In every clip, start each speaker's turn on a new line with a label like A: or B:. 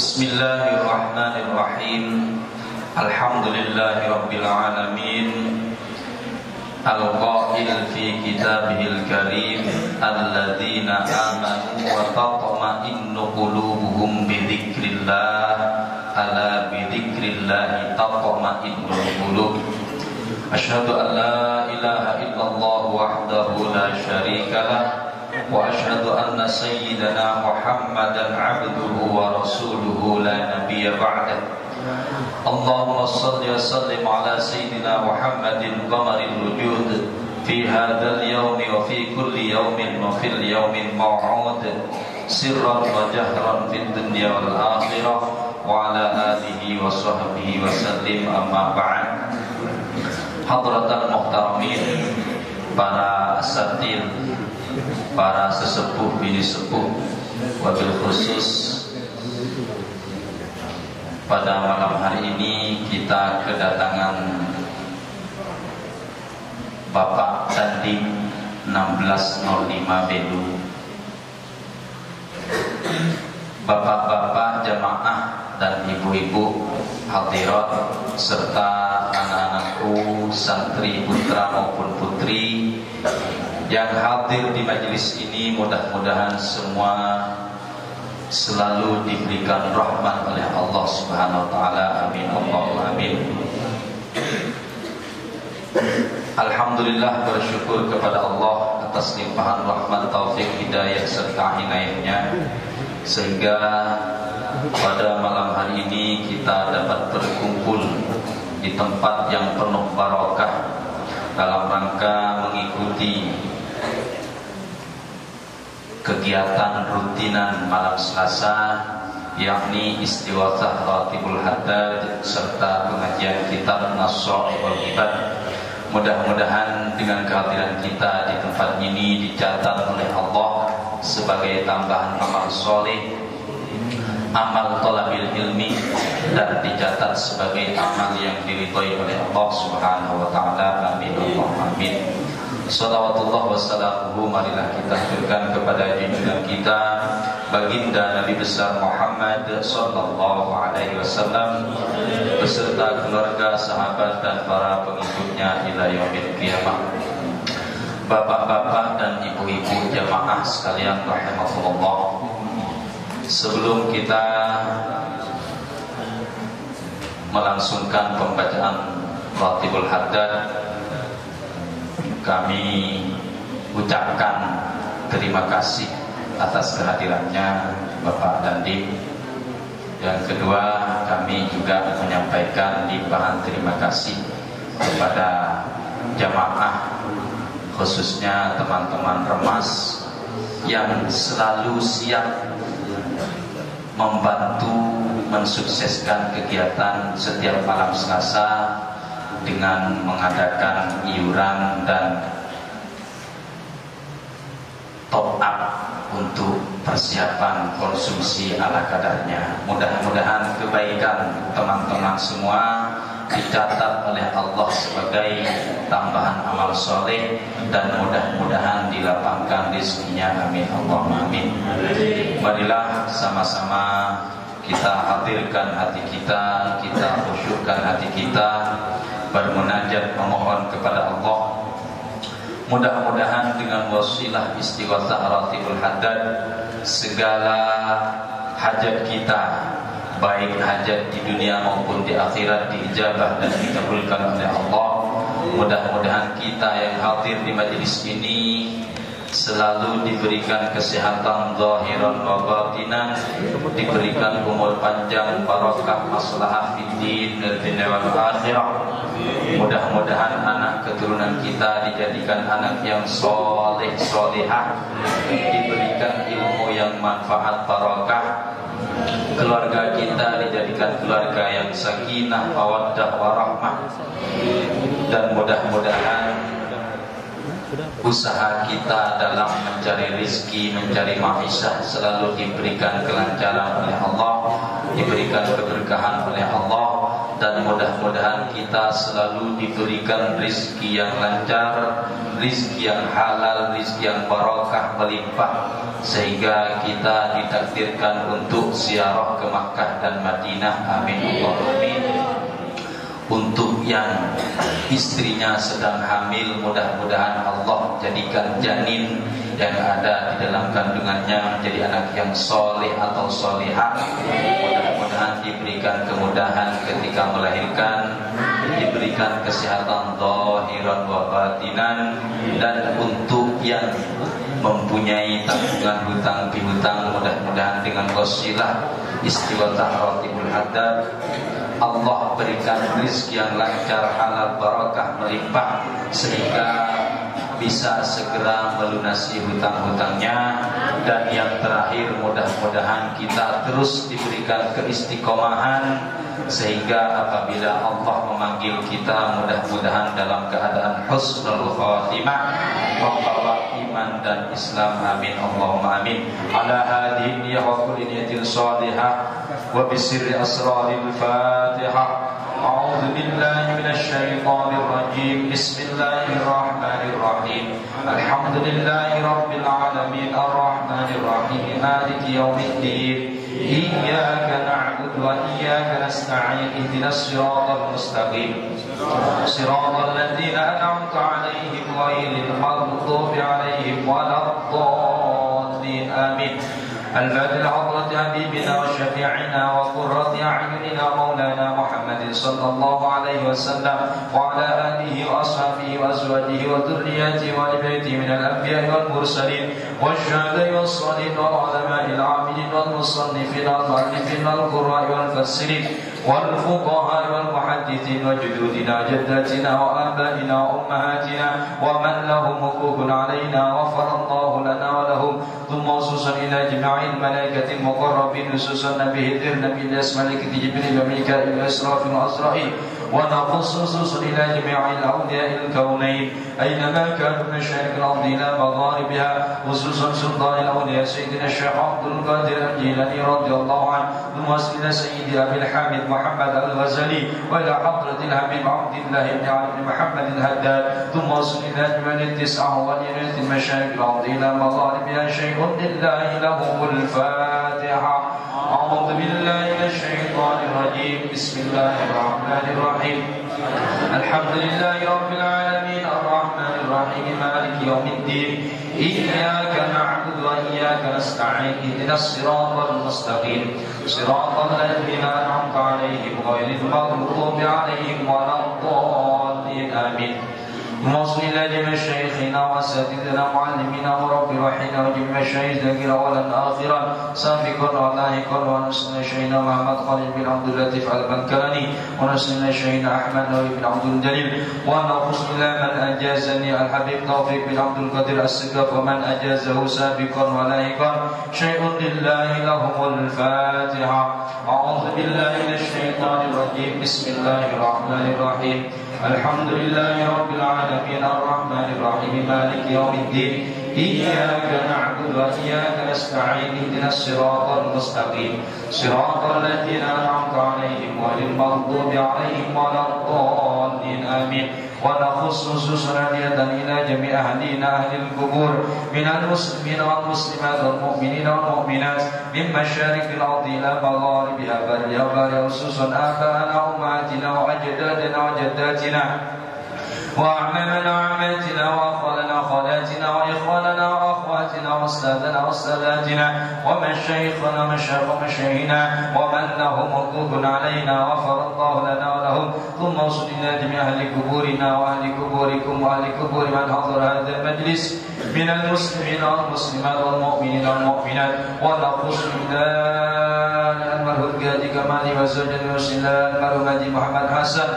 A: Bismillahirrahmanirrahim. Alhamdulillahirabbil alamin. Al-qail fi kitabihil karim alladzina amanu wa tatma'innu qulubuhum bi dzikrillah ala bi dzikrillah tatma'innul qulub. Asyhadu an la ilaha illallah wahdahu la syarikalah wa asyhadu anna sayyidana Muhammadan abduhu wa rasuluhu la nabiyya ba'dah. Allahumma salli wa sallim ala sayyidina Muhammadin qamaril wujud fi hadzal yawmi wa fi kulli yawmin wa fil yawmil maw'ud sirran wa jahran fid dunya wal akhirah wa ala alihi wa sahbihi wa sallim, amma ba'd. Hadratal muhtaramin, para asatidz, para sesepuh bini sepuh, wabil khusus pada malam hari ini kita kedatangan Bapak Dandim 1605 Belu. Bapak-bapak jamaah dan ibu-ibu hadirat serta anak-anakku, santri putra maupun putri yang hadir di majelis ini, mudah-mudahan semua selalu diberikan rahmat oleh Allah Subhanahu wa taala. Amin Allahumma amin. Alhamdulillah, bersyukur kepada Allah atas limpahan rahmat, taufik, hidayah serta inayahnya, sehingga pada malam hari ini kita dapat berkumpul di tempat yang penuh barokah dalam rangka mengikuti kegiatan rutinan malam Selasa, yakni Istighosah Ratibul Haddad serta pengajian kitab Nash-Shah wal Ibad. Mudah-mudahan dengan kehadiran kita di tempat ini dicatat oleh Allah sebagai tambahan amal soleh, amal thalabil ilmi, dan dicatat sebagai amal yang diridhai oleh Allah Subhanahu wa taala. Amin Allahumma amin. Salawatullah wassalamuhu, marilah kita haturkan kepada junjungan kita baginda Nabi besar Muhammad sallallahu alaihi wasallam beserta keluarga, sahabat dan para pengikutnya ila yaumil qiyamah. Bapak-bapak dan ibu-ibu jamaah sekalian rahimakumullah, sebelum kita melangsungkan pembacaan Ratibul Haddad, kami ucapkan terima kasih atas kehadirannya Bapak Dandim. Yang kedua, kami juga menyampaikan limpahan terima kasih kepada jamaah, khususnya teman-teman Remas yang selalu siap membantu mensukseskan kegiatan setiap malam Selasa dengan mengadakan iuran dan top up untuk persiapan konsumsi ala kadarnya. Mudah-mudahan kebaikan teman-teman semua dicatat oleh Allah sebagai tambahan amal soleh, dan mudah-mudahan dilapangkan rezekinya. Amin Allahumma amin. Marilah sama-sama kita hadirkan hati kita, kita khusyukkan hati kita, bermunajat memohon kepada Allah. Mudah-mudahan dengan wasilah istighatsah Ratibul Haddad segala hajat kita, baik hajat di dunia maupun di akhirat, diijabah dan dikabulkan oleh Allah. Mudah-mudahan kita yang hadir di majelis ini selalu diberikan kesehatan zahiran wa batinan, diberikan umur panjang, barakah, maslahah fid din wal akhirah. Mudah-mudahan anak keturunan kita dijadikan anak yang soleh solehah, diberikan ilmu yang manfaat barakah. Keluarga kita dijadikan keluarga yang sakinah, mawaddah, warahmah. Dan mudah-mudahan usaha kita dalam mencari rizki, mencari ma'isyah selalu diberikan kelancaran oleh Allah, diberikan keberkahan oleh Allah. Dan mudah-mudahan kita selalu diberikan rizki yang lancar, rizki yang halal, rizki yang barakah melimpah, sehingga kita ditakdirkan untuk ziarah ke Makkah dan Madinah. Amin Allahumma amin. Untuk yang istrinya sedang hamil, mudah-mudahan Allah jadikan janin yang ada di dalam kandungannya menjadi anak yang soleh atau solehah. Mudah-mudahan diberikan kemudahan ketika melahirkan, diberikan kesehatan zahiran wa batinan. Dan untuk yang mempunyai tanggungan hutang piutang, mudah-mudahan dengan wasilah istighatsah Ratibul Haddad Allah berikan rezeki yang lancar, halal, barakah, melimpah, sehingga bisa segera melunasi hutang-hutangnya. Dan yang terakhir, mudah-mudahan kita terus diberikan keistiqomahan, sehingga apabila Allah memanggil kita, mudah-mudahan dalam keadaan husnul khatimah, membawa iman dan Islam. Amin Allahumma amin. Ala hadhihi niyyah wa kulli niyatin salihah wa bisirri asraril Fatihah. A'udzu billahi minasy syaithanir rajim. Bismillahir rahmanir rahim. Alhamdulillahi rabbil alamin arrahmanir rahim maliki yaumiddin. Iyyaka na'budu wa iyyaka nasta'in. Ihdinas siratal mustaqim. Siratal ladzina an'amta 'alaihim ghairil maghdubi 'alaihim waladdallin. Amin. الفاتح لحضرة حبيبنا وشفيعنا وقرة أعيننا مولانا محمد صلى الله عليه وسلم وعلى آله وأصحابه وأزواجه وذرياته وآل من الأنبياء والمرسلين والشهداء والصالحين والعلماء العاملين والمصنفين والمؤلفين والقراء والمفسرين والفقهاء والمحدثين وجدودنا وجداتنا وآبائنا وأمهاتنا ومن لهم حقوق علينا غفر الله لنا ولهم. ثم خصوصا إلى جميع الملائكة المقربين خصوصا به النبي الناس ملائكة جبريل وميكائيل وإسرافيل وأزرائيل. ونخص خصوصا إلى جميع الأولياء الكونين أينما كانوا من مشارق الأرض إلى مغاربها، خصوصا سلطان الأولياء سيدنا الشيخ عبد القادر الجيلاني رضي الله عنه. ثم إلى سيدي أبي الحامد محمد الغزالي، وإلى حضرة الحبيب عبد الله بن علي بن محمد الهداد. ثم إلى جمال التسعة وليلة المشارق الأرض إلى مغاربها. شيء لله لهم الفاتحة. أعوذ بالله من الشيطان الرجيم. بسم الله الرحمن الرحيم. الحمد لله رب العالمين الرحمن الرحيم مالك يوم الدين. إياك نعبد وإياك نستعين. اهدنا الصراط المستقيم صراط الذين أنعمت عليهم غير المغضوب عليهم ولا الضالين. آمين. موصل إلى جميع شيخنا وأساتذتنا معلمينا ورب وحينا وجميع الشيخ ذكر أولا آخرا سابقا ولاحقا. ونسلنا شيخنا محمد خالد بن عبد اللطيف البنكراني، ونسلنا شيخنا أحمد نووي بن عبد الجليل. ونخص إلى من أجازني الحبيب توفيق بن عبد القادر السقاف، ومن أجازه سابقا ولاحقا. شيء لله لهم الفاتحة. أعوذ بالله من الشيطان الرجيم. بسم الله الرحمن الرحيم. الحمد لله رب العالمين الرحمن الرحيم مالك يوم الدين. إياك نعبد وإياك نستعين اهدنا الصراط المستقيم صراط الذين أنعمت عليهم غير المغضوب عليهم ولا الضالين آمين. ونخص خصوصا إلى جميع أهلنا أهل القبور من المسلمين والمسلمات والمؤمنين والمؤمنات من مشارق الأرض إلى مغاربها بل خصوصا آباءنا وأمهاتنا وأجدادنا وجداتنا وأعمامنا وعماتنا وأخوالنا وخالاتنا وإخواننا وأخواتنا وأستاذنا وأستاذاتنا ومشايخنا ومشايخنا ومن لهم حقوق علينا غفر الله لنا ولهم. ثم وصل إلى جميع أهل قبورنا وأهل قبوركم وأهل قبور من حضر هذا المجلس من المسلمين والمسلمات والمؤمنين والمؤمنات. ونخص إلى المرهود قاضي كمال وزوجة وسلال المرهود محمد حسن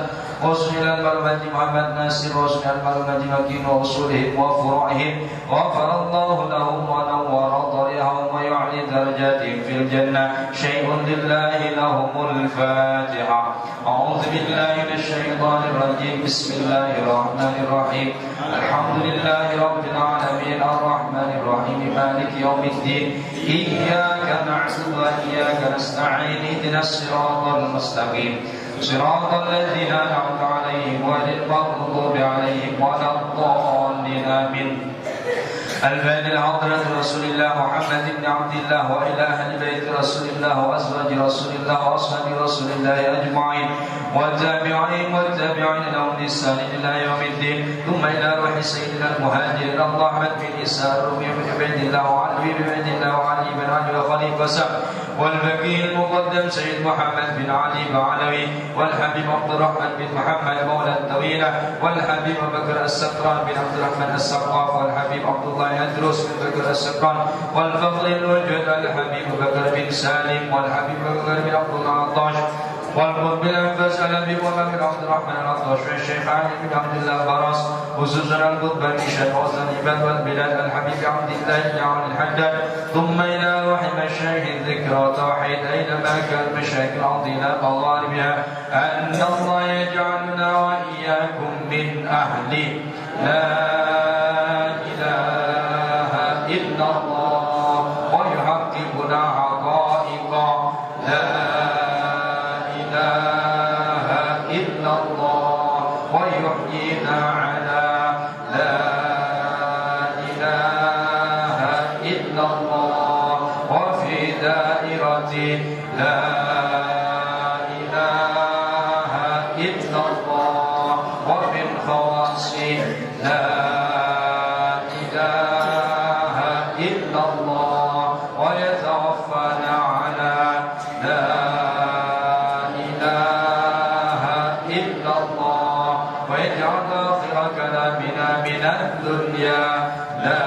A: وصل إلى المرهود محمد ناصر وصل إلى المرهود مكين وأصولهم وفروعهم غفر الله لهم ونور ضريعهم ويعلي درجاتهم في الجنة. شيء لله لهم الفاتحة. أعوذ بالله من الشيطان الرجيم. بسم الله الرحمن الرحيم. الحمد لله رب العالمين الرحمن الرحيم مالك يوم الدين إياك نعبد وإياك نستعين اهدنا الصراط المستقيم صراط الذين أنعمت عليهم غير المغضوب عليهم ولا الضالين آمين. الفاتحة لحضرة رسول الله محمد بن عبد الله وإلى أهل بيت رسول الله وأزواج رسول الله وأصحاب رسول الله أجمعين والتابعين لهم بإحسان إلى يوم الدين. ثم إلى روح سيدنا المهاجرين اللهم بن إسحاق رمي بن عبيد الله وعلي بن عبيد الله وعلي بن علي وخليفة سعد والفقيه المقدم سيد محمد بن علي بعلوي والحبيب عبد الرحمن بن محمد مولى الطويلة والحبيب بكر السقران بن عبد الرحمن السقاف والحبيب عبد الله أدرس بن بكر السقران والفضل الوجود الحبيب بكر بن سالم والحبيب بكر بن عبد الله العطاش والقطب الأنفاس الحبيب بكر عبد الرحمن العطاش والشيخ علي بن عبد الله براس خصوصا القطب المشهد والزنيبات والبلاد الحبيب عبد الله بن عون الحداد. ثم إلى روح مشايخ الذكر وتوحيد أينما كان مشايخ الأرض إلى مغاربها أن الله يجعلنا وإياكم من أهل لا إله إلا الله ويحققنا حقائق لا إله إلا الله ويحيينا على لا إله إلا الله وفي دائرة لا إله إلا الله ومن خواص لا إله إلا الله ويتوفانا على لا إله إلا الله ويجعل آخر كلامنا من الدنيا لا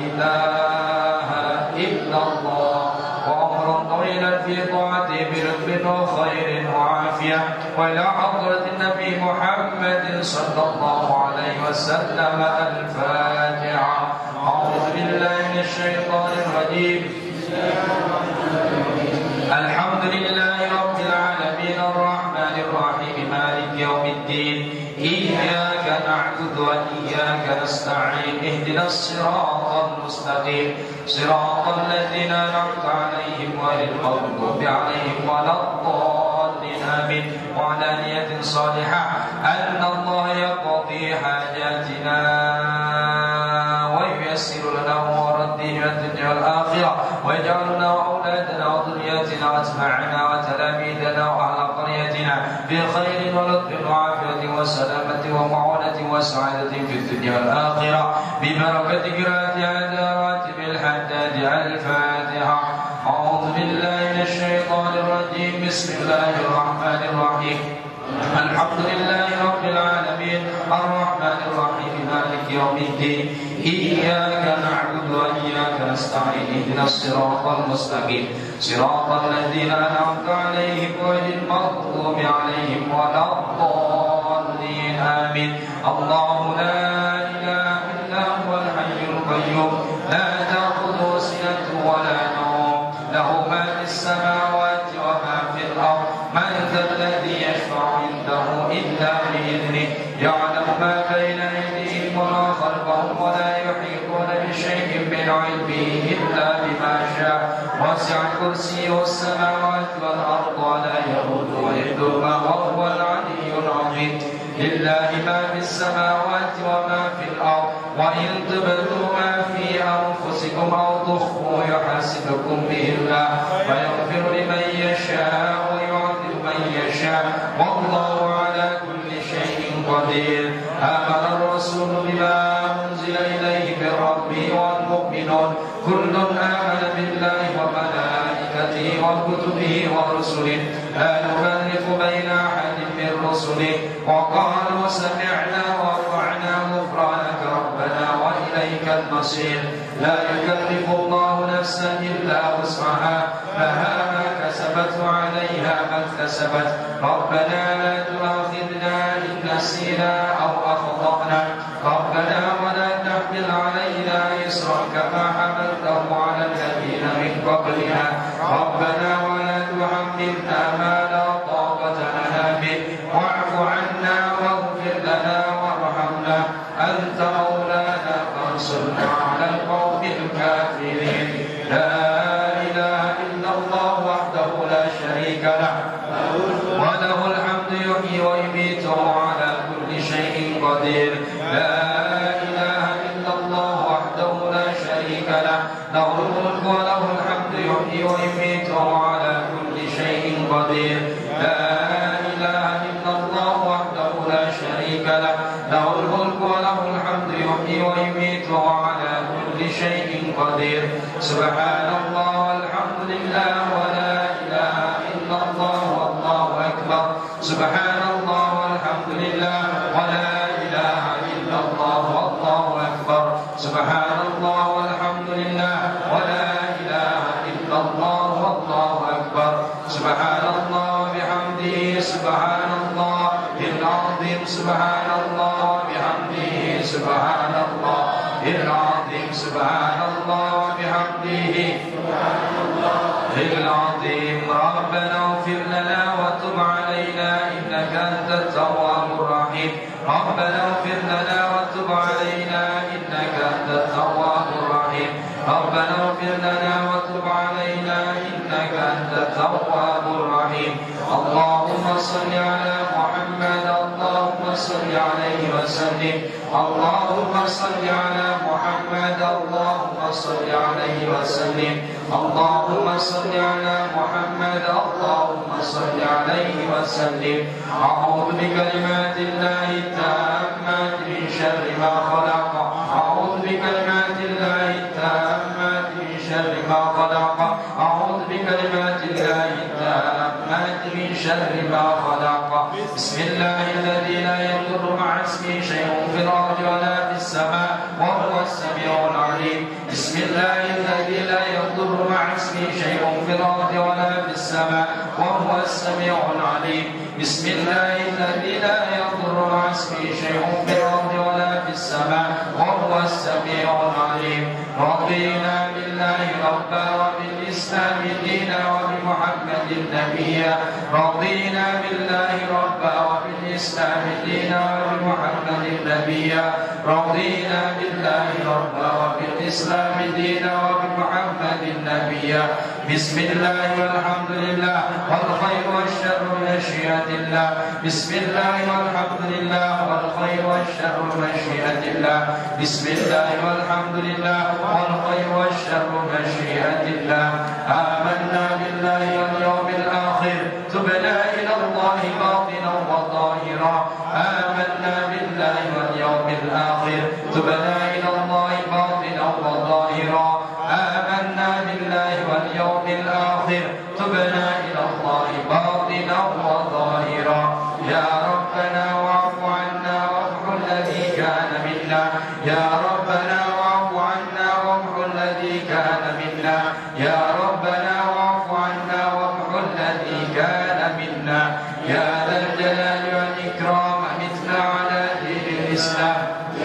A: إله إلا الله وعمرا طويلا في طاعته بلطف وخير وعافية وإلى حضرة النبي محمد صلى الله عليه وسلم. الفاتحة. أعوذ بالله من الشيطان الرجيم. الحمد لله رب العالمين الرحمن الرحيم مالك يوم الدين إياك نعبد وإياك نستعين اهدنا الصراط المستقيم صراط الذين أنعمت عليهم غير المغضوب عليهم ولا الضالين آمين. وعلى نية صالحة أن الله يقضي حاجاتنا وييسر لنا أمور الدين والدنيا والآخرة ويجعلنا وأولادنا وذرياتنا وأتباعنا وتلاميذنا وأهل قريتنا بخير ولطف وعافية وسلامة ومعونة وسعادة في الدنيا والآخرة ببركة قراءة هذا راتب الحداد. الفاتحة. أعوذ بالله من الشيطان الرجيم. بسم الله الرحمن الرحيم. الحمد لله رب العالمين الرحمن الرحيم مالك يوم الدين إياك نعبد وإياك نستعين اهدنا الصراط المستقيم صراط الذين أنعمت عليهم غير المغضوب عليهم ولا الضالين آمين. الله لا إله إلا هو الحي القيوم لا تأخذه سنة ولا نوم له ما في السماوات وما في الأرض من ذا الذي يشفع عنده إلا بإذنه يعلم ما بين أيديهم وما خلفهم ولا يحيطون
B: بعلمه إلا بما شاء وسع كرسيه السماوات والأرض ولا يؤوده حفظهما وهو العلي العظيم لله ما في السماوات وما في الأرض وإن تبدوا ما في أنفسكم أو تخفوا يحاسبكم به الله فيغفر لمن يشاء ويعذب من يشاء والله على كل شيء قدير آمن الرسول بما أنزل إليه من ربه والمؤمنون كل آمن بالله وملائكته وكتبه ورسله لا نفرق بين أحد من رسله وقالوا سمعنا وأطعنا غفرانك ربنا وإليك المصير لا يكلف الله نفسا إلا وسعها لها ما كسبت وعليها ما اكتسبت ربنا لا تؤاخذنا إن نسينا أو أخطأنا ربنا ولا تحمل علينا إصرا كما حملته على الذين من قبلنا ربنا ولا تحملنا ما لا طاقة لنا به واعف عنا واغفر لنا وارحمنا أنت مولانا فانصرنا على القوم الكافرين لا إله إلا الله وحده لا شريك له وله الحمد يحيي ويميت وعلى كل شيء قدير لا إله إلا الله وحده لا شريك له له الملك وله الحمد يحيي ويميت وعلى كل شيء قدير لا إله إلا الله وحده لا شريك له له الملك وله الحمد يحيي ويميت وعلى كل شيء قدير سبحان الله والحمد لله ولا إله إلا الله والله أكبر سبحان الله والحمد لله ولا إله إلا الله والله أكبر سبحان الله والحمد لله ولا إله إلا الله والله أكبر سبحان الله وبحمده سبحان الله العظيم سبحان الله وبحمده سبحان الله العظيم سبحان الله وبحمده سبحان الله العظيم ربنا اغفر لنا وتب علينا إنك أنت التواب الرحيم ربنا اغفر لنا وتب علينا إنك أنت التواب الرحيم ربنا اغفر لنا وتب علينا إنك أنت التواب الرحيم اللهم صل على محمد اللهم صل عليه وسلم اللهم صل على محمد اللهم صل عليه وسلم اللهم صل على محمد اللهم صل عليه وسلم أعوذ بكلمات الله التامات من شر ما خلق أعوذ بكلمات الله التامات من شر ما خلق أعوذ بكلمات الله التامات من شر ما خلق بسم الله الذي لا يضر مع اسمه شيء في الأرض ولا في السماء وهو السميع العليم بسم الله الذي لا يضر مع اسمه شيء في الأرض ولا في السماء وهو السميع العليم بسم الله الذي لا يضر مع اسمه شيء في الأرض ولا في السماء وهو السميع العليم رضينا بالله ربا وبالإسلام دينا وبمحمد نبيا رضينا بالله ربا وبالإسلام دينا وبمحمد نبيا رضينا بالله ربا وبالإسلام دينا وبمحمد نبيا بسم الله والحمد لله والخير والشر بمشيئة الله بسم الله والحمد لله والخير والشر بمشيئة الله بسم الله والحمد لله والخير والشر بمشيئة الله آمنا بالله واليوم الآخر تبنا إلى الله باطنا وظاهرا آمنا بالله واليوم الآخر تبنا إلى الله باطنا وظاهرا آمنا بالله واليوم الآخر تبنا إلى الله باطنا وظاهرا يا ربنا واعف عنا وامحو الذي كان منا يا ربنا واعف عنا وامحو الذي كان منا يا ربنا واعف عنا وامحو الذي كان منا يا ذا الجلال والإكرام متنا على دين الإسلام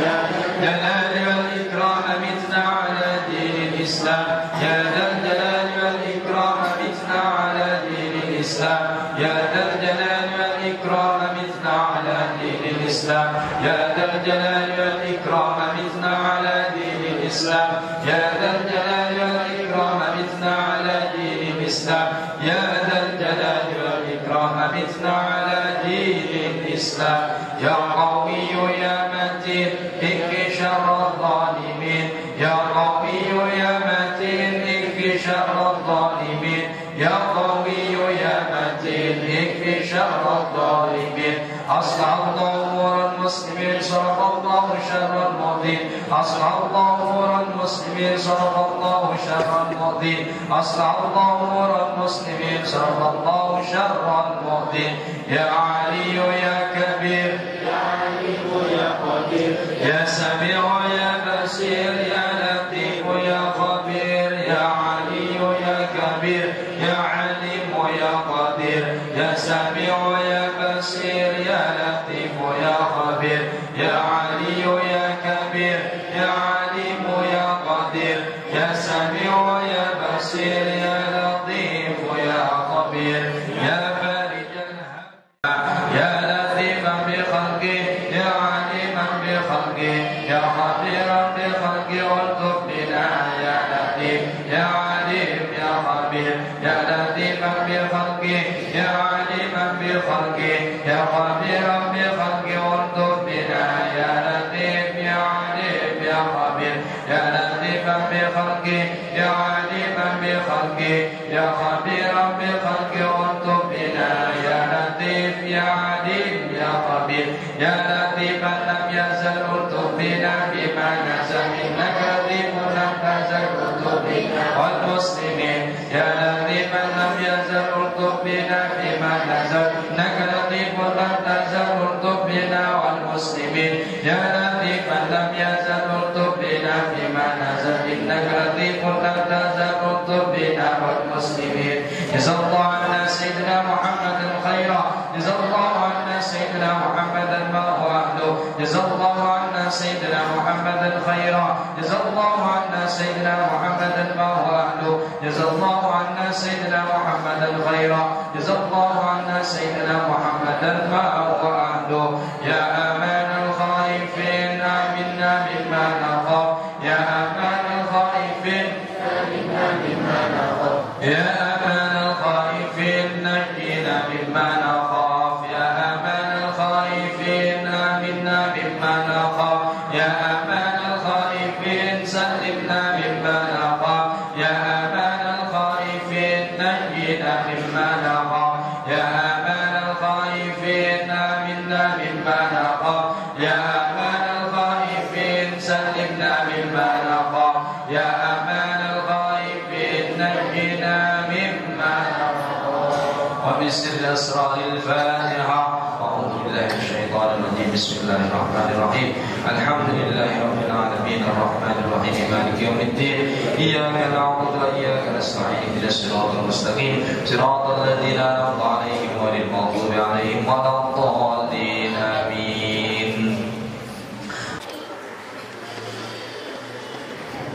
B: يا ذا الجلال والإكرام متنا على دين الإسلام يا ذا الجلال والإكرام متنا على دين الإسلام يا ذا الجلال والإكرام متنا على دين الإسلام يا ذا الجلال والإكرام متنا على دين الإسلام الإسلام يا ذا الجلال والإكرام أمتنا على دين الإسلام يا ذا الجلال والإكرام أمتنا على دين الإسلام يا قوي يا متين اكف شر الظالمين يا قوي يا متين اكف شر الظالمين يا قوي يا متين اكف شر الظالمين أصلح الله أمور المسلمين صرف الله شر الماضين أصلح الله أمور المسلمين صرف الله شر الماضين أصلح الله أمور المسلمين صرف الله شر الماضين يا علي يا كبير يا عليم يا قدير يا سميع يا بصير يا لطيف يا خبير يا علي يا كبير يا عليم يا قدير يا سميع يا بصير يا لطيف يا خبير يا علي يا كبير يا عليم يا قدير يا سميع يا بصير يا لطيف يا خبير يا فارج الهم يا لطيفا بخلقه يا عليما بخلقه يا خبيرا بخلقه والطف بنا يا لطيف يا عليم يا خبير يا لطيفا بخلقه يا عليما بخلقه يا خبيرا بخلقه والطف بنا يا لطيف يا عليم يا خبير يا لطيفا بخلقه يا عليما بخلقه يا خبيرا بخلقه والطف بنا يا لطيف يا عليم يا خبير يا لطيفا لم يزل الطف بنا بما نزل انك لطيف لم تزل الطف بنا والمسلمين يا لطيفا لم يزل الطف بنا بما نزل انك لطيف لم تزل الطف بنا والمسلمين يا لطيفا لم يزل الطف بنا بما نزل انك لطيف لم تزل الطف بنا والمسلمين جزا الله عنا سيدنا محمد خيرا جزا الله عنا سيدنا محمد ما هو اهله جزا الله عنا سيدنا محمد خيرا جزا الله عنا سيدنا محمد ما هو اهله جزا الله عنا سيدنا محمد خيرا جزا الله عنا سيدنا محمد ما هو اهله يا امان الخائفين امنا مما نخاف يا امان الخائفين امنا مما نخاف يا امان الخائفين نجينا مما نخاف يا امان الخائفين امنا مما نخاف يا امان الخائفين سلمنا مما نخاف يا امان الخائفين نجينا مما نخاف يا امان الخائفين امنا مما نخاف يا امان الخائفين سلمنا مما نخاف يا امان الخائفين نجينا مما نخاف وبسر اسرار الفاتحه. أعوذ بالله من الشيطان الرجيم. بسم الله الرحمن الرحيم. الحمد لله رب العالمين الرحمن الرحيم مالك يوم الدين إياك نعبد وإياك نستعين اهدنا الصراط المستقيم صراط الذين أنعمت عليهم غير المغضوب عليهم ولا الضالين آمين.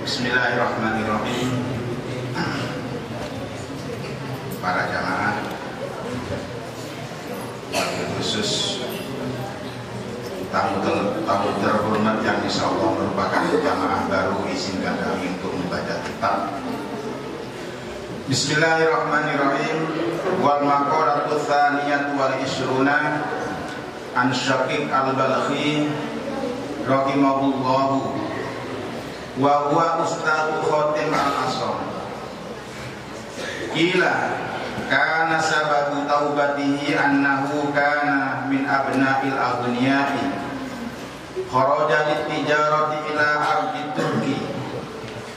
C: Bismillahirrahmanirrahim. Para jamaah, wabil khusus tamu terhormat yang insya Allah merupakan jamaah baru, izinkan kami untuk membaca kitab. Bismillahirrahmanirrahim. Wal maqalatu tsaniyatu wal ishruna an Syaqiq al-Balkhi rahimahullahu wa huwa ustadz Khatim al-Asam. Qila kana sababu taubatihi annahu kana min abna'il aghniyai kharaja lit-tijarati ila ardi Turki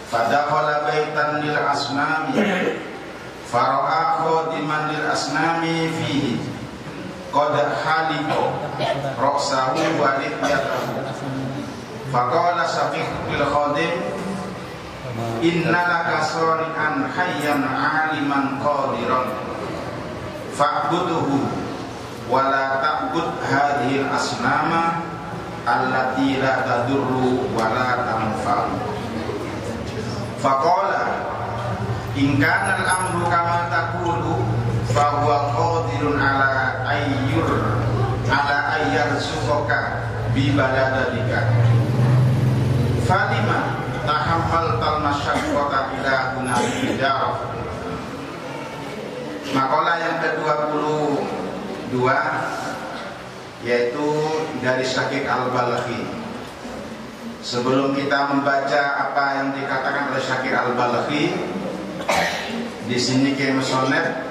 C: fadakhala baitan lil asnami fara'a khadiman lil asnami fihi qad haliqa ra'sahu wa lihyatahu faqala Syafiq bil khadim inna laka sari'an hayyan 'aliman qadiran fa'buduhu wa la ta'bud hadhihi al-asnama allati la tadurru wa la tanfa'u. Faqala in kana al-amru kama taqulu fa huwa qadirun ala ayyarzuqaka bi baladika falima tahammaltal masyaqqata ila gunal daraf. Makalah yang ke-22 yaitu dari Syaqiq Al-Balkhi. Sebelum kita membaca apa yang dikatakan oleh Syaqiq Al-Balkhi, di sini Kiai Musonef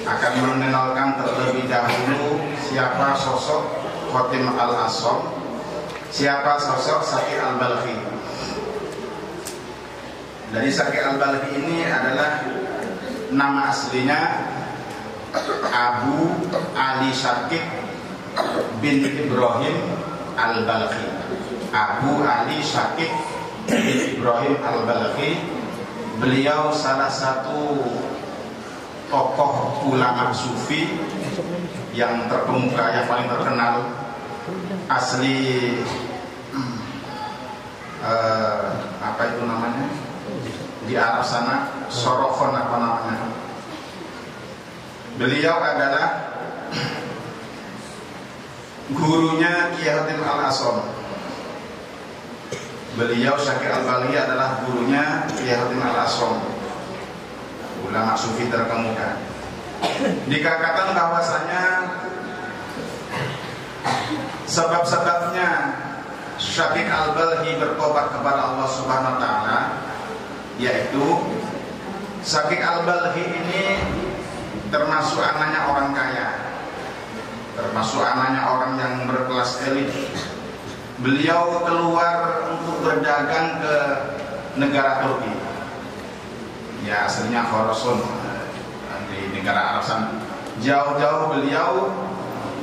C: akan mengenalkan terlebih dahulu siapa sosok Khatim Al-Asom, siapa sosok Syaqiq Al-Balkhi. Dari Syaqiq Al-Balkhi ini adalah nama aslinya Abu Ali Syaqiq bin Ibrahim Al-Balkhi. Abu Ali Syaqiq bin Ibrahim Al-Balkhi. Beliau salah satu tokoh ulama sufi yang terkemuka, yang paling terkenal, asli apa itu namanya di Arab sana, Sorofon apa namanya. Beliau adalah gurunya Kiai Khatim Al-Asom. Beliau Syaqiq Al-Balkhi adalah gurunya Kiai Khatim Al-Asom, ulama sufi terkemuka. Dikatakan bahwasanya sebab-sebabnya Syaqiq Al-Balkhi bertobat kepada Allah Subhanahu wa taala, yaitu Syaqiq Al-Balkhi ini termasuk anaknya orang kaya, termasuk anaknya orang yang berkelas elit. Beliau keluar untuk berdagang ke negara Turki. Ya, aslinya Khorasan di negara Arab sana. Jauh-jauh beliau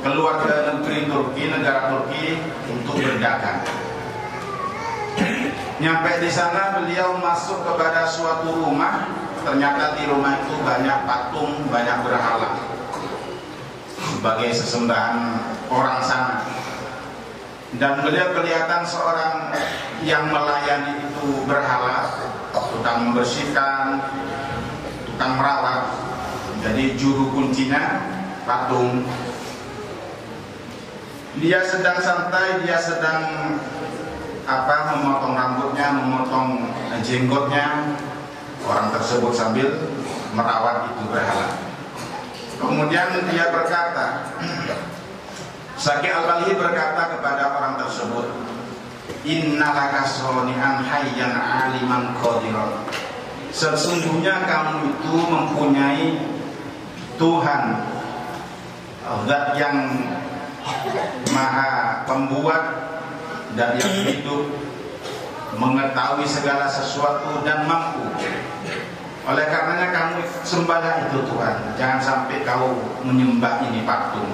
C: keluar ke negeri Turki, negara Turki untuk berdagang. Nyampe di sana beliau masuk kepada suatu rumah. Ternyata di rumah itu banyak patung, banyak berhala sebagai sesembahan orang sana. Dan beliau kelihatan seorang yang melayani itu berhala, tukang membersihkan, tukang merawat. Jadi juru kuncinya patung. Dia sedang santai, dia sedang memotong rambutnya, memotong jenggotnya orang tersebut sambil merawat itu berhala. Kemudian dia berkata, Syaqiq Al-Balkhi berkata kepada orang tersebut, innalaka soni'an hayyan aliman qadiran. Sesungguhnya kamu itu mempunyai Tuhan, zat yang maha pembuat dan yang hidup, mengetahui segala sesuatu dan mampu. Oleh karenanya kamu sembahlah itu Tuhan, jangan sampai kau menyembah ini patung,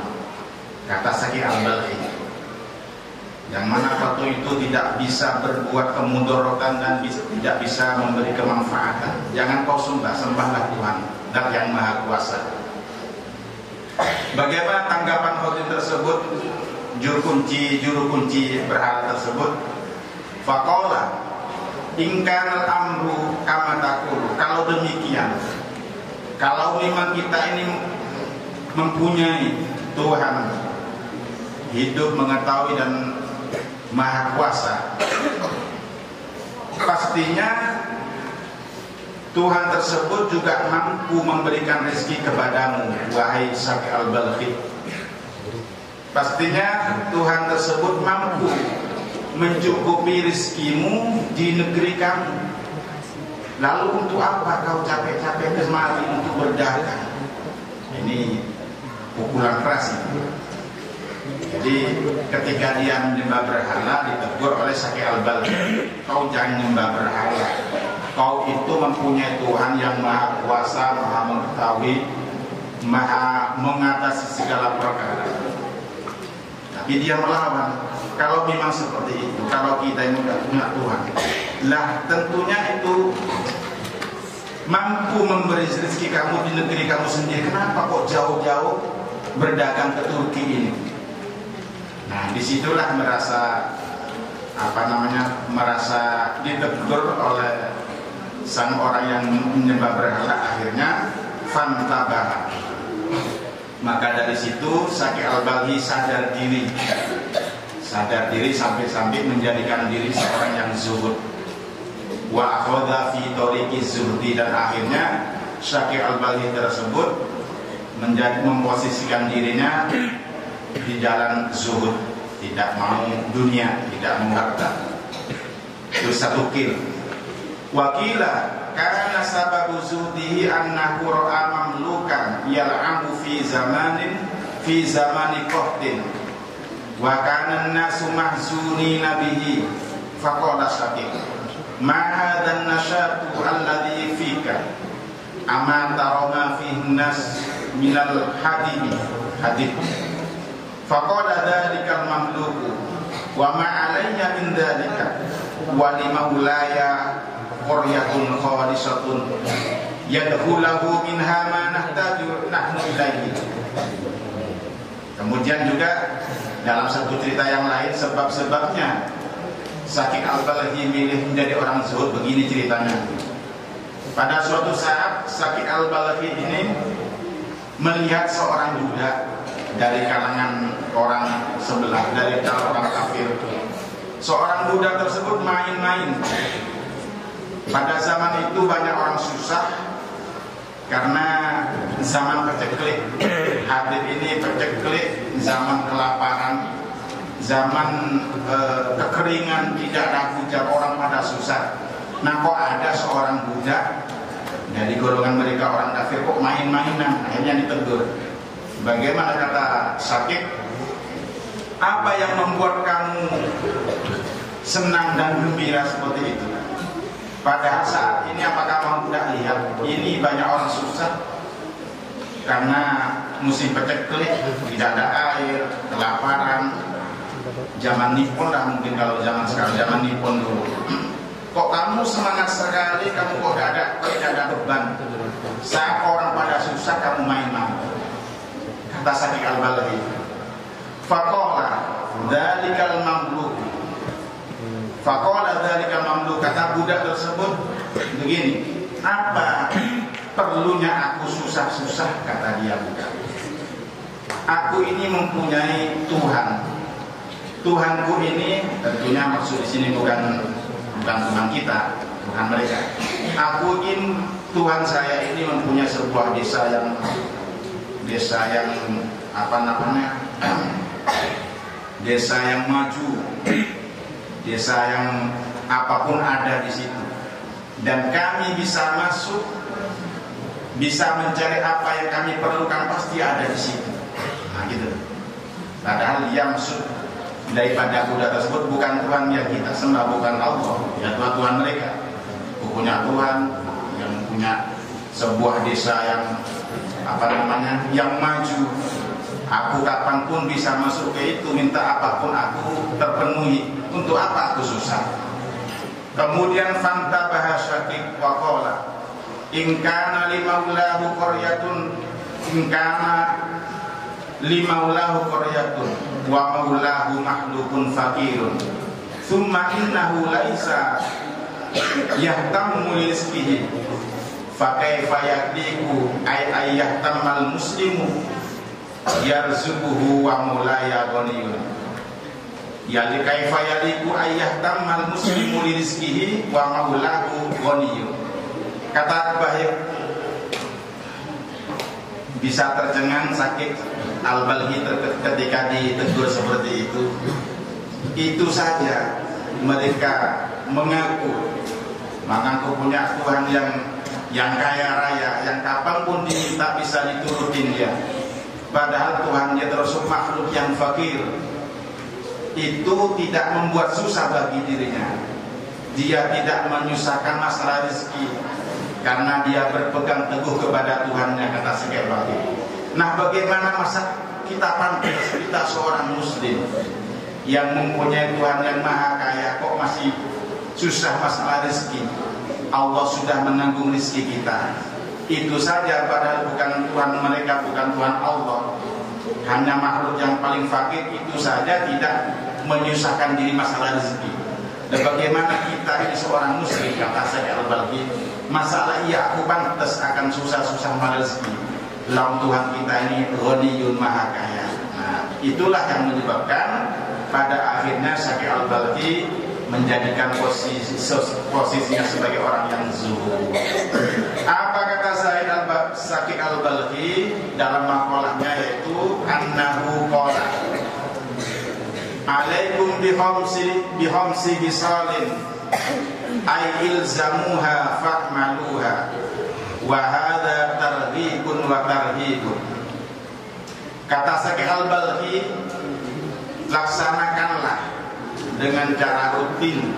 C: kata Syaqiq Al-Balkhi. Yang mana patung itu tidak bisa berbuat kemudaratan dan tidak bisa memberi kemanfaatan. Jangan kau sembahlah Tuhan, zat yang maha kuasa. Bagaimana tanggapan Khatim tersebut, juru kunci berhala tersebut? Faqala in kana al-amru kama taqulu. Kalau demikian, kalau memang kita ini mempunyai Tuhan hidup, mengetahui dan maha kuasa, pastinya Tuhan tersebut juga mampu memberikan rezeki kepadamu, wahai Syaqiq Al-Balkhi. Pastinya Tuhan tersebut mampu mencukupi rezekimu di negeri kamu. Lalu untuk apa kau capek-capek kemari untuk berdagang? Ini pukulan keras ini. Jadi ketika dia menyembah berhala, ditegur oleh Syaqiq Al-Balkhi, kau jangan menyembah berhala. Kau itu mempunyai Tuhan yang maha kuasa, maha mengetahui, maha mengatasi segala perkara. Tapi dia melawan. Kalau memang seperti itu, kalau kita ini tidak punya Tuhan, lah tentunya itu mampu memberi rezeki kamu di negeri kamu sendiri. Kenapa kok jauh-jauh berdagang ke Turki ini? Nah, disitulah merasa ditegur oleh sang orang yang menyembah berhala. Akhirnya fantabah. Maka dari situ Syaqiq Al-Balkhi sadar diri. sadar diri sampai-sampai menjadikan diri seorang yang zuhud. Wa akhadha fi tariqi zuhdi, dan akhirnya Syakir Al-Balhi tersebut memposisikan dirinya di jalan zuhud, tidak mau dunia, tidak mau harta. Itu satu kil. Wakila karena sababu zuhdihi annahu ra'a mamlukan yal'abu fi zamani qahtin wa kana an-nasu mahzunina bihi faqala Syakir ma hadha an-nashatu alladhi fika ama tara ma fihi an-nas minal hadith faqala dhalika al-mamluku wa ma alayya min dhalika wa li maulaya qaryatun khalisatun yadkhulahu minha ma nahtaju nahnu ilaihi. Kemudian juga dalam satu cerita yang lain, sebab-sebabnya Syakir Al-Balhi milih menjadi orang zuhud, begini ceritanya. Pada suatu saat Syakir Al-Balhi ini melihat seorang budak dari kalangan orang sebelah, dari kalangan orang kafir. Seorang budak tersebut main-main. Pada zaman itu banyak orang susah karena zaman peceklik. Hadid ini peceklik, zaman kelaparan, zaman kekeringan, tidak ada hujan, orang pada susah. Nah, kok ada seorang budak dari golongan mereka orang kafir kok main-mainan? Akhirnya ditegur. Bagaimana kata Syakir? Apa yang membuat kamu senang dan gembira seperti itu? Padahal saat ini apakah kamu tidak lihat ini banyak orang susah karena musim peceklik, tidak ada air, kelaparan. Zaman Nippon lah mungkin, kalau zaman sekarang, zaman Nippon dulu. Kok kamu semangat sekali, kamu kok tidak ada beban. Saat orang pada susah kamu main-main. Kata Syakir Al-Balhi, faqala dzalikal mamluk. Faqala dzalikal mamluk, kata budak tersebut begini, apa perlunya aku susah-susah, kata dia budak. Aku ini mempunyai Tuhan. Tuhanku ini tentunya maksud di sini bukan Tuhan kita, Tuhan mereka. Aku ini, Tuhan saya ini mempunyai sebuah desa yang apa namanya? Desa yang maju, desa yang apapun ada di situ, dan kami bisa masuk, bisa mencari apa yang kami perlukan, pasti ada di situ. Nah gitu. Padahal dia maksud daripada budak tersebut bukan Tuhan yang kita sembah, bukan Allah, ya Tuhan mereka. Punya Tuhan yang punya sebuah desa yang apa namanya, yang maju. Aku kapanpun bisa masuk ke itu, minta apapun aku terpenuhi. Untuk apa aku susah? Kemudian fantabaha Syakir wa qala in kana limaulahu qaryatun wa maulahu mahlukun fakirun thumma innahu laisa yahtammu rizqihi fa kaifa yaqdiku ay yahtammal muslimu yarzuquhu wa mulaya ghaniyun. Ya kaifa yaliku ay yahtammal muslimu rizqihi wa maulahu ghaniyun. Kata Bahir bisa tercengang Syakir Al-Balhi ketika ditegur seperti itu. Itu saja mereka mengaku punya Tuhan yang kaya raya, yang kapanpun diminta bisa diturutin dia. Padahal Tuhannya terus makhluk yang fakir. Itu tidak membuat susah bagi dirinya. Dia tidak menyusahkan masalah rezeki karena dia berpegang teguh kepada Tuhannya, kata Syakir Al-Balhi. Nah, bagaimana masa kita pantas, kita seorang muslim yang mempunyai Tuhan yang maha kaya, kok masih susah masalah rezeki? Allah sudah menanggung rezeki kita. Itu saja, padahal bukan Tuhan mereka, bukan Tuhan Allah, hanya makhluk yang paling fakir. Itu saja tidak menyusahkan diri masalah rezeki. Dan bagaimana kita ini seorang muslim, kata Syakir Al-Balhi, masalah iya aku pantas akan susah-susah masalah rezeki. Lalu Tuhan kita ini Ghaniyun maha kaya. Nah, itulah yang menyebabkan pada akhirnya Syakir Al-Balkhi menjadikan posisinya sebagai orang yang zuhud. Apa kata Syakir Al-Balkhi dalam makalahnya, yaitu annahu qala alaikum bihomsi bisalin ay ilzamuha fa'maluha wa hadha targhibun wa tarhibun. Kata Syakir Al-Balkhi, laksanakanlah dengan cara rutin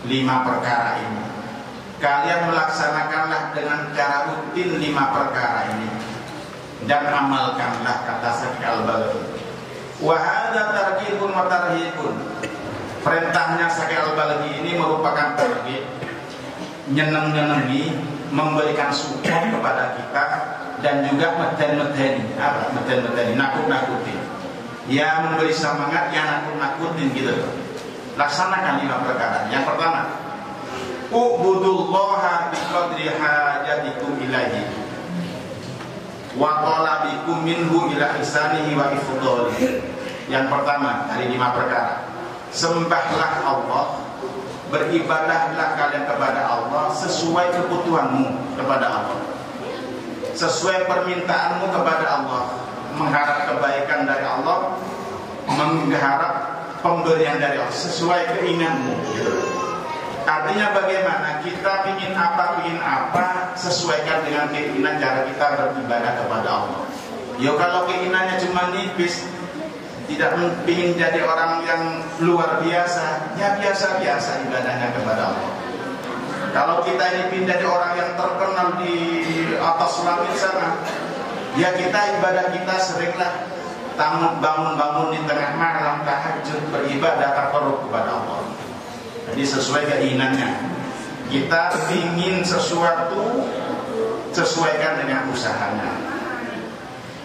C: 5 perkara ini. Kalian melaksanakanlah dengan cara rutin 5 perkara ini dan amalkanlah, kata Syakir Al-Balkhi. Wa hadza targhibun wa tarhibun. Perintahnya Syakir Al-Balkhi ini merupakan targhib, nyeneng-nyenengi, memberikan support kepada kita, dan juga meden-medeni. Apa meden-medeni? Nakut-nakutin. Ya memberi semangat, ya nakut-nakutin gitu. Laksanakan 5 perkara. Yang pertama, ubudullaha biqadri hajatikum ilaihi wa talabikum minhu ila ihsanihi wa ifdalihi. Yang pertama dari 5 perkara, sembahlah Allah, beribadahlah kalian kepada Allah sesuai kebutuhanmu kepada Allah, sesuai permintaanmu kepada Allah, mengharap kebaikan dari Allah, mengharap pemberian dari Allah sesuai keinginanmu. Artinya bagaimana kita ingin apa, sesuaikan dengan keinginan cara kita beribadah kepada Allah. Ya kalau keinginannya cuma nipis, tidak ingin jadi orang yang luar biasa, ya biasa-biasa ibadahnya kepada Allah. Kalau kita ini ingin jadi orang yang terkenal di atas langit sana, ya kita ibadah kita seringlah bangun-bangun di tengah malam, tahajud, beribadah takarrub kepada Allah. Jadi sesuai keinginannya. Kita ingin sesuatu, sesuaikan dengan usahanya.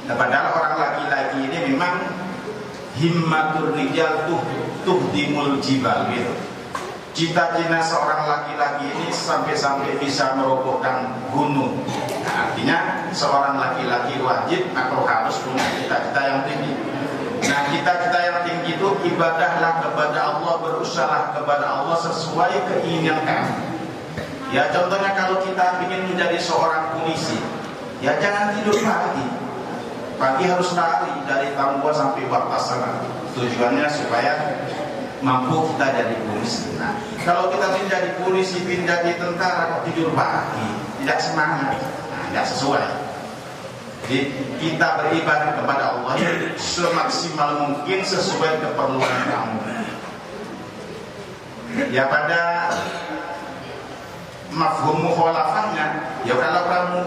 C: Nah, padahal orang laki-laki ini memang himmatur rijal tuhdimul jibal gitu. Cita-cita seorang laki-laki ini sampai-sampai bisa merobohkan gunung. Nah, artinya seorang laki-laki wajib atau harus punya cita-cita yang tinggi. Nah, cita-cita yang tinggi itu ibadahlah kepada Allah, berusaha kepada Allah sesuai keinginan kami. Ya contohnya kalau kita ingin menjadi seorang polisi, ya jangan tidur pagi. Pagi harus lari dari Tambua sampai Baktasana. Tujuannya supaya mampu kita jadi polisi. Nah, kalau kita ingin jadi polisi, ingin jadi tentara, kok tidur pagi, tidak semangat, nah, tidak sesuai. Jadi kita beribadah kepada Allah semaksimal mungkin sesuai keperluan kamu. Ya pada mafhum mukhalafahnya, ya kalau kamu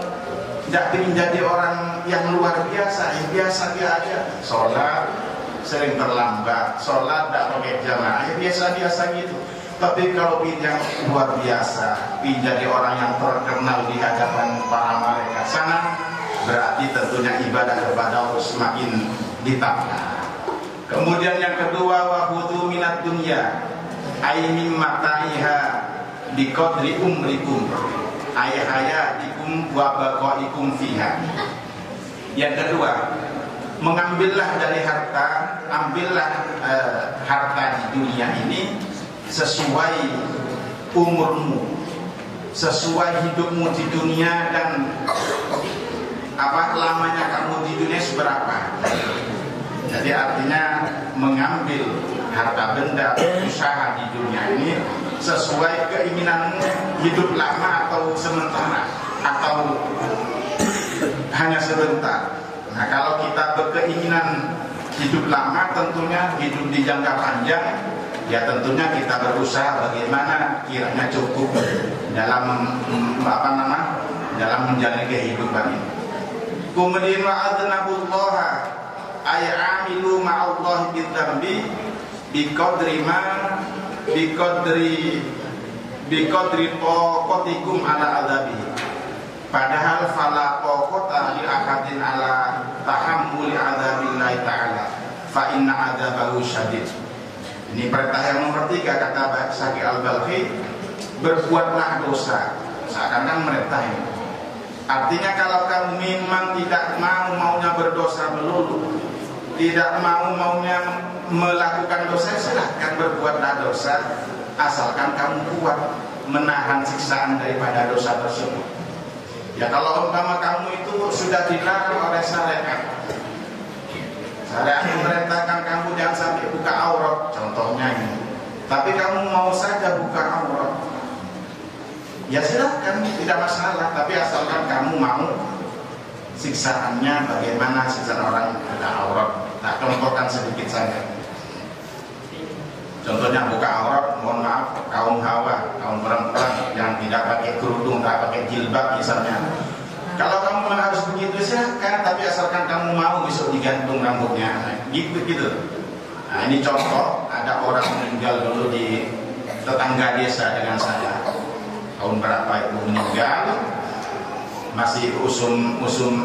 C: tidak ingin jadi orang yang luar biasa, yang biasa dia aja, sholat sering terlambat, sholat tidak pakai jamaah, ya biasa-biasa gitu. Tapi kalau yang luar biasa, jadi orang yang terkenal di hadapan para malaikat sana, berarti tentunya ibadah kepada Allah semakin ditambah. Kemudian yang kedua, wa khudhu minad dunya ay mimma ta'iha biqadri umrikum ay hayatikum wa baqaikum fiha. Yang kedua, mengambillah dari harta, ambillah harta di dunia ini sesuai umurmu, sesuai hidupmu di dunia, dan lamanya kamu di dunia seberapa. Jadi artinya mengambil harta benda, usaha di dunia ini sesuai keinginanmu, hidup lama atau sementara atau hanya sebentar. Nah, kalau kita berkeinginan hidup lama, tentunya hidup di jangka panjang, ya tentunya kita berusaha bagaimana kiranya cukup dalam dalam menjalani kehidupan ini. Kemudian wa'adnabullaha ay amilu ma'allahi bidzambi biqadri taqatikum ala adzabi. Padahal fala taqata li ahadin ala tahammuli adzabillahi ta'ala fa inna adzabahu syadid. Ini perintah yang nomor 3, kata Syakir Al-Balkhi, berbuatlah dosa. Seakan-akan merintah ini. Artinya kalau kamu memang tidak maunya berdosa melulu, tidak maunya melakukan dosa, silahkan berbuatlah dosa, asalkan kamu kuat menahan siksaan daripada dosa tersebut. Ya kalau umpama kamu itu sudah dilarang oleh syariat memerintahkan kamu jangan sampai buka aurat, contohnya ini, tapi kamu mau saja buka aurat, ya silahkan, tidak masalah, tapi asalkan kamu mau siksaannya bagaimana siksaan orang yang ada aurat. Nah, contohkan sedikit saja. Contohnya buka aurat, mohon maaf, kaum hawa, kaum perempuan yang tidak pakai kerudung, tidak pakai jilbab misalnya. Kalau kamu harus begitu silahkan, tapi asalkan kamu mau besok digantung rambutnya, gitu. Nah ini contoh, ada orang meninggal dulu di tetangga desa dengan saya. Tahun berapa itu meninggal? Masih usum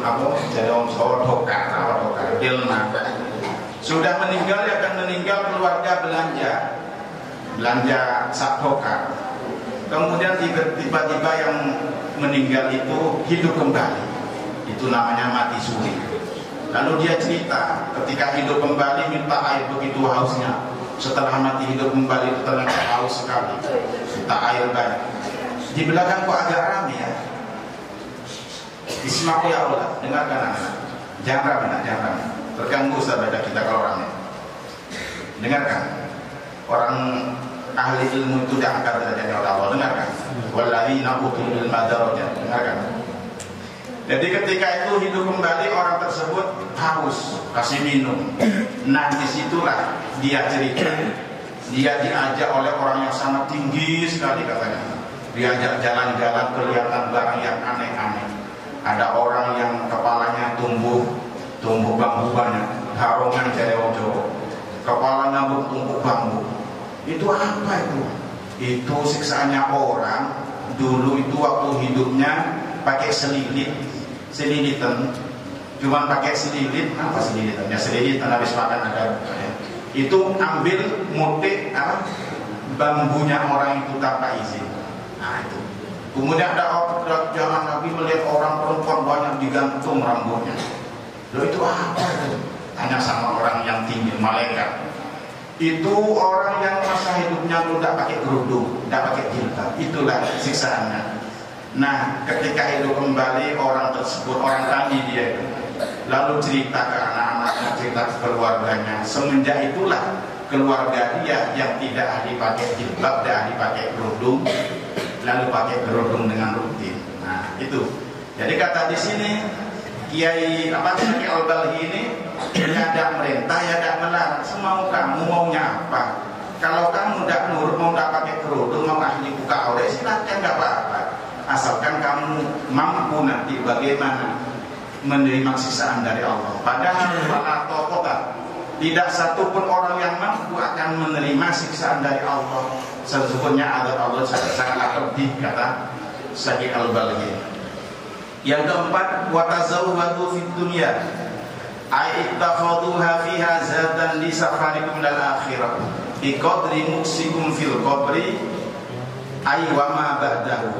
C: apa? Jadi om sodokar, delma. Sudah meninggal, ya akan meninggal, keluarga belanja satokar. Kemudian tiba-tiba yang meninggal itu hidup kembali. Itu namanya mati suri. Lalu dia cerita, ketika hidup kembali minta air begitu hausnya. Setelah mati hidup kembali itu ternyata haus sekali. Minta air banyak. Di belakang kok agak ramai ya. Ismail ya Allah, dengarkan anak. Jangan ramai. Terganggu sahabat kita kalau ramai. Dengarkan. Orang ahli ilmu itu diangkat derajatnya oleh Allah. Dengarkan. Walladzina utul ilma darajat. Dengarkan. Jadi ketika itu hidup kembali orang tersebut haus, kasih minum. Nah disitulah dia cerita. Dia diajak oleh orang yang sangat tinggi sekali katanya. Diajak jalan-jalan, kelihatan barang yang aneh-aneh. Ada orang yang kepalanya tumbuh bambu banyak, harongan cerewojo, kepalanya bertumpuk bambu. Itu apa itu? Itu siksaannya orang dulu itu waktu hidupnya pakai selilitan, cuman pakai selilit, apa selilitan? Ya selilitan habis makan ada. Itu ambil motik bambunya orang itu tanpa izin. Nah itu. Kemudian ada jangan Nabi melihat orang perempuan banyak digantung rambutnya. Loh itu apa itu? Tanya sama orang yang tinggi, malaikat. Itu orang yang masa hidupnya itu tidak pakai kerudung, tidak pakai jilbab. Itulah siksaannya. Nah, ketika hidup kembali orang tersebut, orang tadi dia itu, lalu cerita ke anak-anaknya, cerita ke keluarganya. Semenjak itulah keluarga dia yang tidak ahli pakai jilbab, tidak ahli pakai kerudung, lalu pakai kerudung dengan rutin. Nah, itu. Jadi kata di sini Kiai Al-Balhi ini ya ada merintah, ya ada melarang. Semau kamu maunya apa? Kalau kamu tidak nurut, mau tidak pakai kerudung, mau ahli buka aurat, silahkan, tidak apa-apa. Asalkan kamu mampu nanti bagaimana menerima siksaan dari Allah. Padahal atau kota tidak satupun orang yang mampu akan menerima siksaan dari Allah. Sesungguhnya azab Allah sangat pedih, kata Syekh Al-Balhi. Yang keempat, watazawwadu fid dunya ay ittakhadhuha fiha zadan li safarikum lil akhirah bi qadri muksikum fil qabri ay wa ma ba'dahu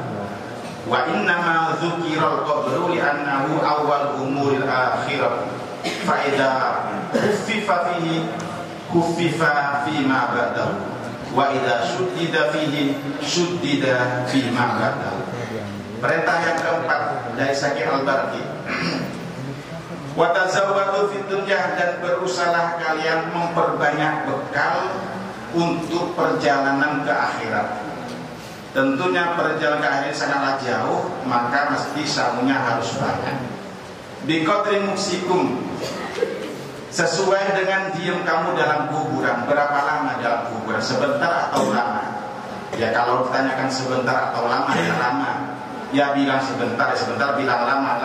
C: wa inna ma dzukira al qabru li annahu awwal umuril akhirah fa idza khuffifa fi ma ba'dahu wa idza shuddida fi ma ba'dahu. Perintah yang keempat dari Syekh Al-Balhi, wa tazawwadu fid dunya, dan berusahalah kalian memperbanyak bekal untuk perjalanan ke akhirat. Tentunya perjalanan ke akhirat sangatlah jauh, maka mesti samunya harus banyak. Bi qadri muksikum, sesuai dengan diam kamu dalam kuburan. Berapa lama dalam kuburan? Sebentar atau lama? Ya kalau ditanyakan sebentar atau lama, ya lama. Ya bilang sebentar, bilang lama.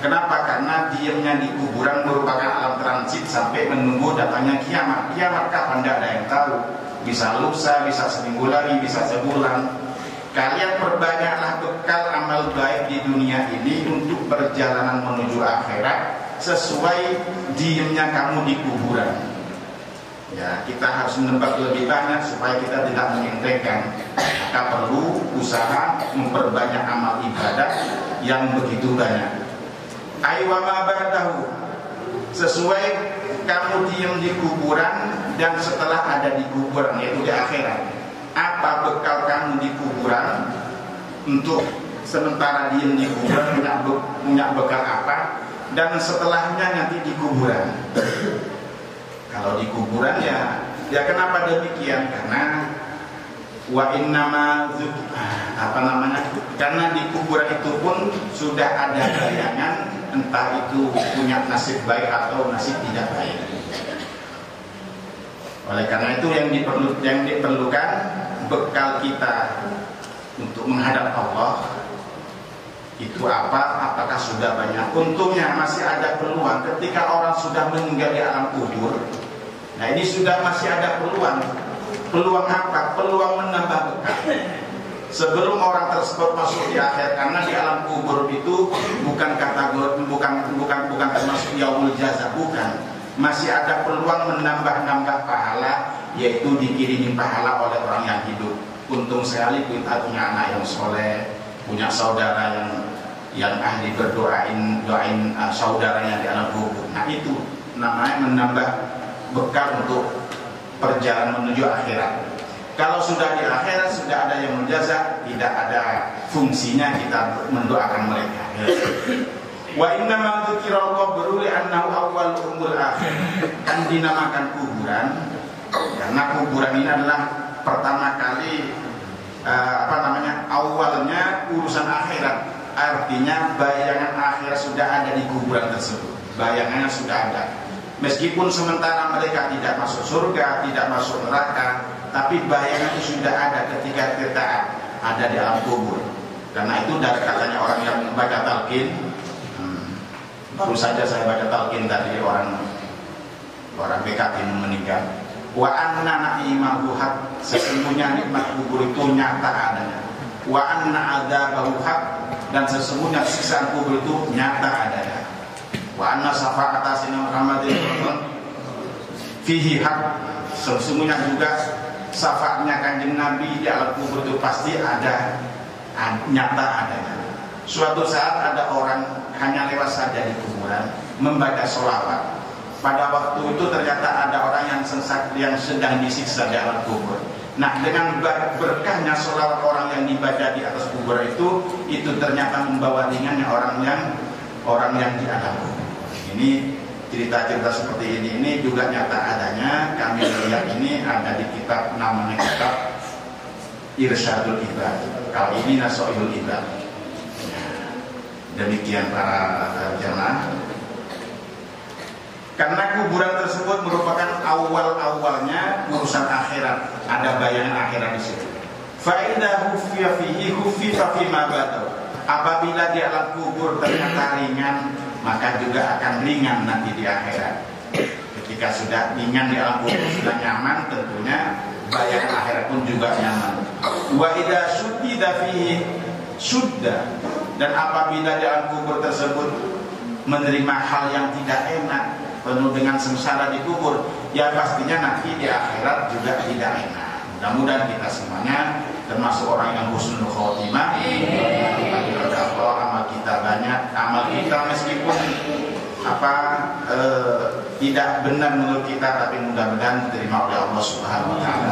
C: Kenapa? Karena diamnya di kuburan merupakan alam transit sampai menunggu datangnya kiamat. Kiamat kapan? Tidak ada yang tahu. Bisa lusa, bisa seminggu lagi, bisa sebulan. Kalian perbanyaklah bekal amal baik di dunia ini untuk perjalanan menuju akhirat sesuai diamnya kamu di kuburan. Ya, kita harus menebak lebih banyak supaya kita tidak mengentengkan. Maka perlu usaha memperbanyak amal ibadah yang begitu banyak. Aywama ba'dahu, sesuai kamu diam di kuburan dan setelah ada di kuburan, yaitu di akhirat, apa bekal kamu di kuburan untuk sementara diam di kuburan, punya bekal apa, dan setelahnya nanti di kuburan. Kalau di kuburan ya kenapa demikian? Karena karena di kuburan itu pun sudah ada bayangan, entah itu punya nasib baik atau nasib tidak baik. Oleh karena itu yang diperlukan bekal kita untuk menghadap Allah itu apa? Apakah sudah banyak? Untungnya masih ada peluang ketika orang sudah meninggal di alam kubur. Nah ini sudah masih ada peluang. Peluang apa? Peluang menambah bekal. Sebelum orang tersebut masuk di akhir, karena di alam kubur itu bukan kategori, bukan termasuk yaumul jaza, bukan. Masih ada peluang menambah pahala, yaitu dikirimi pahala oleh orang yang hidup. Untung sekali kita punya anak yang soleh, punya saudara yang ahli doain saudaranya di alam kubur. Nah itu namanya menambah bekal untuk perjalanan menuju akhirat. Kalau sudah di akhirat, sudah ada yang menjaza, tidak ada fungsinya kita mendoakan mereka. Wa inna ma dzukira al-qabru li annahu awwal umur akhir. Kan dinamakan kuburan karena kuburan ini adalah pertama kali awalnya urusan akhirat. Artinya bayangan akhirat sudah ada di kuburan tersebut. Bayangannya sudah ada. Meskipun sementara mereka tidak masuk surga, tidak masuk neraka, tapi bayangan itu sudah ada ketika kita ada di alam kubur. Karena itu dari katanya orang yang baca talqin, baru saja saya baca talqin tadi orang BKT meninggal. Wa anna na'imahu haq, sesungguhnya nikmat kubur itu nyata adanya. Wa anna adzabahu haq, dan sesungguhnya siksaan kubur itu nyata adanya. Wa anna syafa'ata sayyidina Muhammadin fihi haq, sesungguhnya juga syafaatnya kanjeng Nabi di alam kubur itu pasti ada, nyata adanya. Suatu saat ada orang hanya lewat saja di kuburan membaca sholawat. Pada waktu itu ternyata ada orang yang sedang disiksa di alam kubur. Nah, dengan berkahnya sholawat orang yang dibaca di atas kubur itu ternyata membawa ringannya orang yang di alam kubur. Ini cerita-cerita seperti ini juga nyata adanya. Kami lihat ini ada di kitab, namanya kitab Irsyadul Ibad, kali ini Nasoihul Ibad. Demikian para jemaah. Karena kuburan tersebut merupakan awal-awalnya urusan akhirat, ada bayangan akhirat di situ. Faidah hufiya fihi hufifa fima ba'dahu. Apabila di alam kubur ternyata ringan, maka juga akan ringan nanti di akhirat. Ketika sudah ringan di alam kubur, sudah nyaman, tentunya bayangan akhirat pun juga nyaman. Wa idza suddida fihi sudda, dan apabila di alam kubur tersebut menerima hal yang tidak enak, penuh dengan sengsara di kubur, ya pastinya nanti di akhirat juga tidak enak. Mudah-mudahan kita semuanya termasuk orang yang husnul khotimah. Allah, amal kita banyak, amal kita meskipun tidak benar menurut kita, tapi mudah-mudahan diterima oleh Allah Subhanahu wa taala.